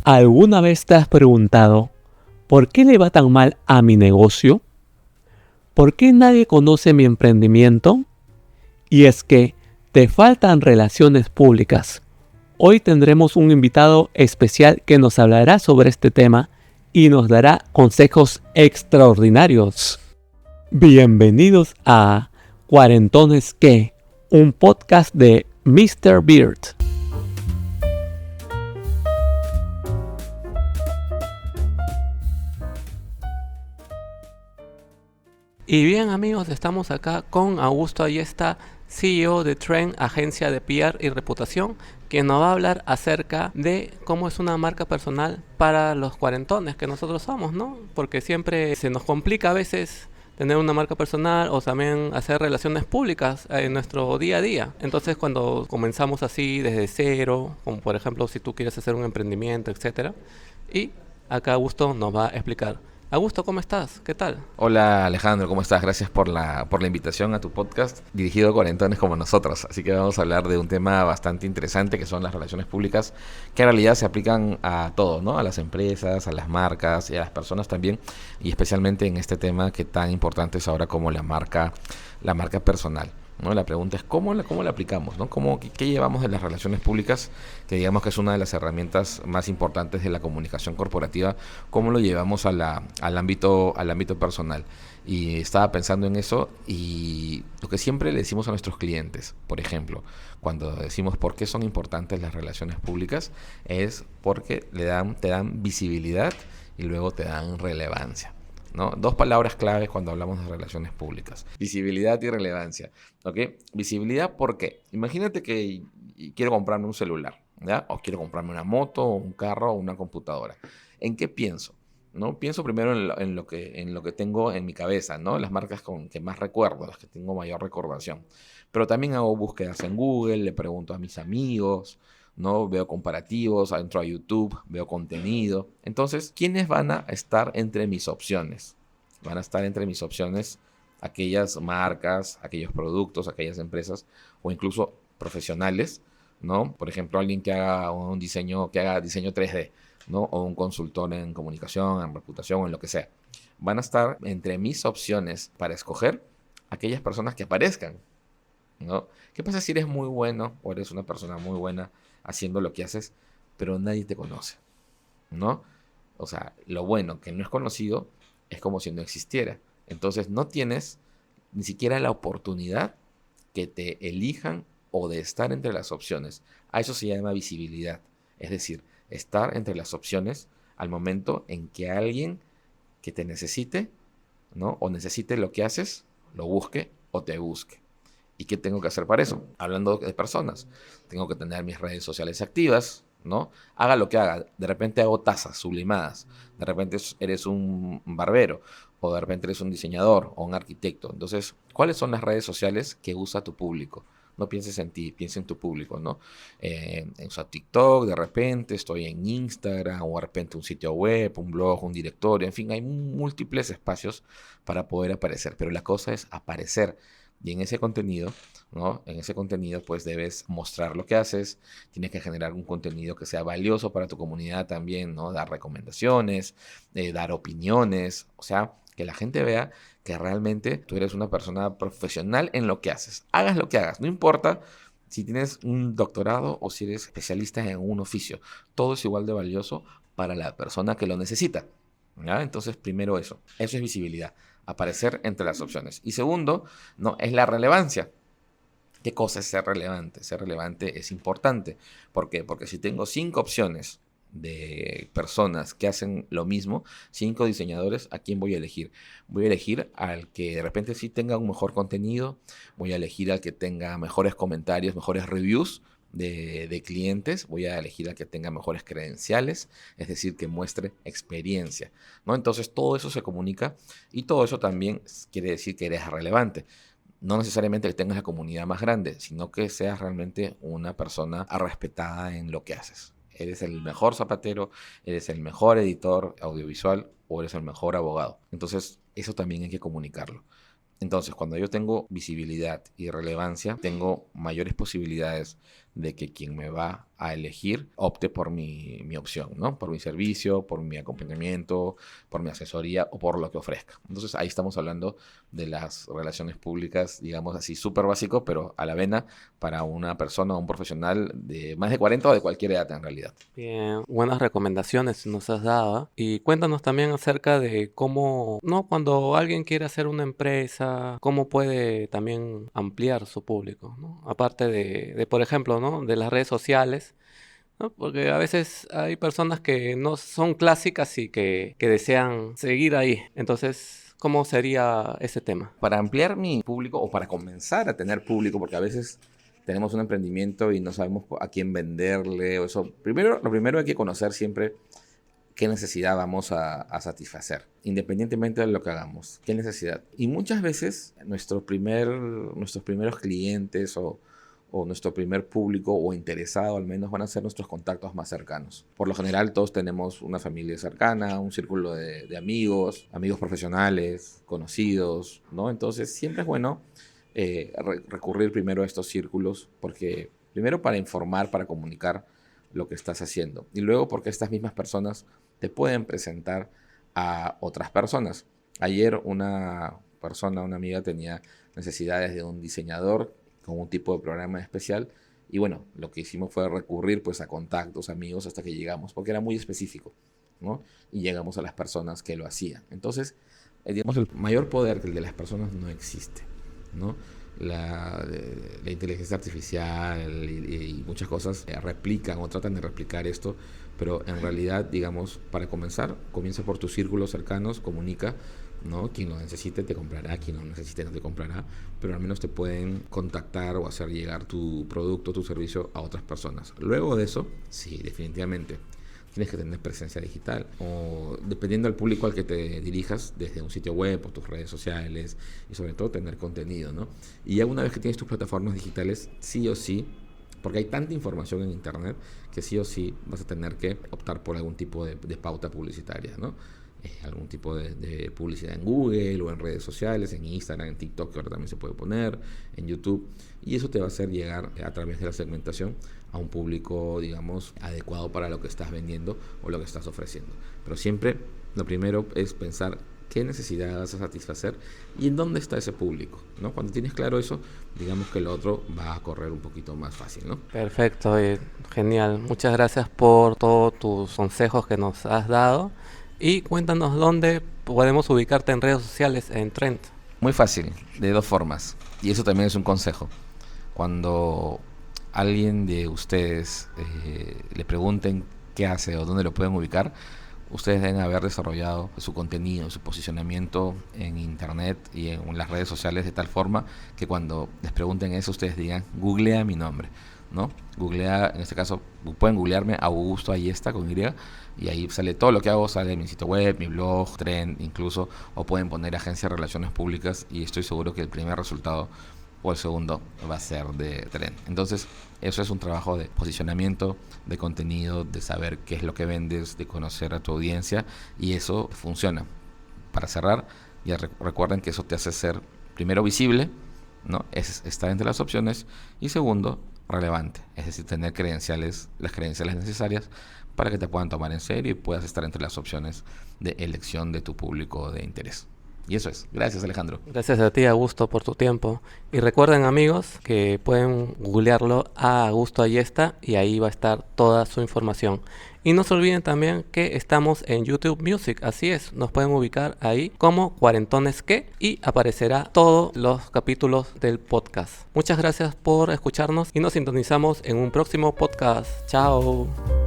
¿Alguna vez te has preguntado por qué le va tan mal a mi negocio? ¿Por qué nadie conoce mi emprendimiento? Y es que te faltan relaciones públicas. Hoy tendremos un invitado especial que nos hablará sobre este tema y nos dará consejos extraordinarios. Bienvenidos a Cuarentones que, un podcast de Mr. Beard. Y bien amigos, estamos acá con Augusto Ayesta, CEO de Trend, agencia de PR y reputación, que nos va a hablar acerca de cómo es una marca personal para los cuarentones que nosotros somos, ¿no? Porque siempre se nos complica a veces tener una marca personal o también hacer relaciones públicas en nuestro día a día. Entonces cuando comenzamos así desde cero, como por ejemplo si tú quieres hacer un emprendimiento, etcétera, y acá Augusto nos va a explicar. Augusto, ¿cómo estás? ¿Qué tal? Hola Alejandro, ¿cómo estás? Gracias por la invitación a tu podcast dirigido a cuarentones como nosotros. Así que vamos a hablar de un tema bastante interesante que son las relaciones públicas, que en realidad se aplican a todo, ¿no? A las empresas, a las marcas y a las personas también, y especialmente en este tema que tan importante es ahora como la marca personal, ¿no? La pregunta es cómo la aplicamos, ¿no? ¿Qué llevamos de las relaciones públicas, que digamos que es una de las herramientas más importantes de la comunicación corporativa? ¿Cómo lo llevamos al ámbito personal? Y estaba pensando en eso, y lo que siempre le decimos a nuestros clientes, por ejemplo, cuando decimos por qué son importantes las relaciones públicas, es porque te dan visibilidad y luego te dan relevancia, ¿no? Dos palabras claves cuando hablamos de relaciones públicas: visibilidad y relevancia. ¿Ok? Visibilidad, ¿por qué? Imagínate que quiero comprarme un celular, ¿ya? O quiero comprarme una moto, un carro o una computadora. ¿En qué pienso? ¿No? Pienso primero en lo que tengo en mi cabeza, ¿no? Las marcas con que más recuerdo, las que tengo mayor recordación. Pero también hago búsquedas en Google, le pregunto a mis amigos, ¿no? Veo comparativos, entro a YouTube, veo contenido. Entonces, ¿quiénes van a estar entre mis opciones? Van a estar entre mis opciones aquellas marcas, aquellos productos, aquellas empresas o incluso profesionales, ¿no? Por ejemplo, alguien que haga que haga diseño 3D, ¿no? O un consultor en comunicación, en reputación o en lo que sea. Van a estar entre mis opciones para escoger aquellas personas que aparezcan, ¿no? ¿Qué pasa si eres muy bueno o eres una persona muy buena haciendo lo que haces, pero nadie te conoce, ¿no? O sea, lo bueno que no es conocido es como si no existiera. Entonces no tienes ni siquiera la oportunidad que te elijan o de estar entre las opciones. A eso se llama visibilidad. Es decir, estar entre las opciones al momento en que alguien que te necesite, ¿no? O necesite lo que haces, lo busque o te busque. ¿Y qué tengo que hacer para eso? Hablando de personas, tengo que tener mis redes sociales activas, ¿no? Haga lo que haga, de repente hago tazas sublimadas, de repente eres un barbero, o de repente eres un diseñador o un arquitecto. Entonces, ¿cuáles son las redes sociales que usa tu público? No pienses en ti, piensa en tu público, ¿no? Usa TikTok, de repente estoy en Instagram, o de repente un sitio web, un blog, un directorio, en fin, hay múltiples espacios para poder aparecer, pero la cosa es aparecer. Y en ese contenido, ¿no? En ese contenido, pues debes mostrar lo que haces, tienes que generar un contenido que sea valioso para tu comunidad también, ¿no? Dar recomendaciones, dar opiniones, o sea, que la gente vea que realmente tú eres una persona profesional en lo que haces. Hagas lo que hagas, no importa si tienes un doctorado o si eres especialista en un oficio, todo es igual de valioso para la persona que lo necesita, ¿ya? Entonces, primero eso es visibilidad, aparecer entre las opciones. Y segundo, no, es la relevancia. ¿Qué cosa es ser relevante? Ser relevante es importante. ¿Por qué? Porque si tengo 5 opciones de personas que hacen lo mismo, 5 diseñadores, ¿a quién voy a elegir? Voy a elegir al que de repente sí tenga un mejor contenido, voy a elegir al que tenga mejores comentarios, mejores reviews de clientes, voy a elegir al que tenga mejores credenciales, es decir, que muestre experiencia, ¿no? Entonces todo eso se comunica, y todo eso también quiere decir que eres relevante. No necesariamente que tengas la comunidad más grande, sino que seas realmente una persona respetada en lo que haces. Eres el mejor zapatero, eres el mejor editor audiovisual o eres el mejor abogado. Entonces, eso también hay que comunicarlo. Entonces, cuando yo tengo visibilidad y relevancia, tengo mayores posibilidades de que quien me va a elegir opte por mi opción, ¿no? Por mi servicio, por mi acompañamiento, por mi asesoría o por lo que ofrezca. Entonces ahí estamos hablando de las relaciones públicas, digamos así, súper básico, pero a la vena para una persona o un profesional de más de 40 o de cualquier edad en realidad. Bien, buenas recomendaciones nos has dado. Y cuéntanos también acerca de cómo, ¿no? Cuando alguien quiere hacer una empresa, cómo puede también ampliar su público, ¿no? Aparte por ejemplo, ¿no? De las redes sociales, ¿no? Porque a veces hay personas que no son clásicas y que desean seguir ahí. Entonces, ¿cómo sería ese tema? Para ampliar mi público o para comenzar a tener público, porque a veces tenemos un emprendimiento y no sabemos a quién venderle o eso. Lo primero hay que conocer siempre qué necesidad vamos a satisfacer, independientemente de lo que hagamos. ¿Qué necesidad? Y muchas veces nuestros primeros clientes o nuestro primer público o interesado al menos van a ser nuestros contactos más cercanos. Por lo general todos tenemos una familia cercana, un círculo de amigos profesionales, conocidos, ¿no? Entonces siempre es bueno recurrir primero a estos círculos porque primero para informar, para comunicar lo que estás haciendo y luego porque estas mismas personas te pueden presentar a otras personas. Ayer una amiga tenía necesidades de un diseñador con un tipo de programa especial y bueno, lo que hicimos fue recurrir pues a contactos, amigos hasta que llegamos, porque era muy específico, ¿no? Y llegamos a las personas que lo hacían. Entonces, digamos, el mayor poder que el de las personas no existe, ¿no? La inteligencia artificial y muchas cosas replican o tratan de replicar esto, pero en realidad, digamos, para comenzar, comienza por tus círculos cercanos, comunica, ¿no? Quien lo necesite te comprará, quien lo necesite no te comprará, pero al menos te pueden contactar o hacer llegar tu producto, tu servicio a otras personas. Luego de eso, sí, definitivamente tienes que tener presencia digital o dependiendo del público al que te dirijas, desde un sitio web o tus redes sociales y sobre todo tener contenido, ¿no? Y ya una vez que tienes tus plataformas digitales, sí o sí, porque hay tanta información en internet que sí o sí vas a tener que optar por algún tipo de pauta publicitaria, ¿no? Algún tipo de publicidad en Google o en redes sociales, en Instagram, en TikTok, que ahora también se puede poner, en YouTube, y eso te va a hacer llegar a través de la segmentación a un público, digamos, adecuado para lo que estás vendiendo o lo que estás ofreciendo. Pero siempre lo primero es pensar qué necesidad vas a satisfacer y en dónde está ese público, ¿no? Cuando tienes claro eso, digamos que lo otro va a correr un poquito más fácil, ¿no? Perfecto, genial. Muchas gracias por todos tus consejos que nos has dado. Y cuéntanos dónde podemos ubicarte en redes sociales en Trend. Muy fácil, de dos formas. Y eso también es un consejo. Cuando alguien de ustedes le pregunten qué hace o dónde lo pueden ubicar, ustedes deben haber desarrollado su contenido, su posicionamiento en internet y en las redes sociales de tal forma que cuando les pregunten eso, ustedes digan, googlea mi nombre, ¿no? Googlea, en este caso, pueden googlearme Augusto Ayesta con Y, y ahí sale todo lo que hago, sale mi sitio web, mi blog, Trend incluso, o pueden poner Agencia de Relaciones Públicas y estoy seguro que el primer resultado o el segundo va a ser de Trend. Entonces, eso es un trabajo de posicionamiento, de contenido, de saber qué es lo que vendes, de conocer a tu audiencia y eso funciona. Para cerrar, ya recuerden que eso te hace ser primero visible, ¿no? Es estar entre las opciones y segundo, relevante, es decir, tener las credenciales necesarias para que te puedan tomar en serio y puedas estar entre las opciones de elección de tu público de interés. Y eso es. Gracias, Alejandro. Gracias a ti, Augusto, por tu tiempo. Y recuerden, amigos, que pueden googlearlo a Augusto Ayesta y ahí va a estar toda su información. Y no se olviden también que estamos en YouTube Music, así es, nos pueden ubicar ahí como Cuarentones Que y aparecerá todos los capítulos del podcast. Muchas gracias por escucharnos y nos sintonizamos en un próximo podcast. Chao.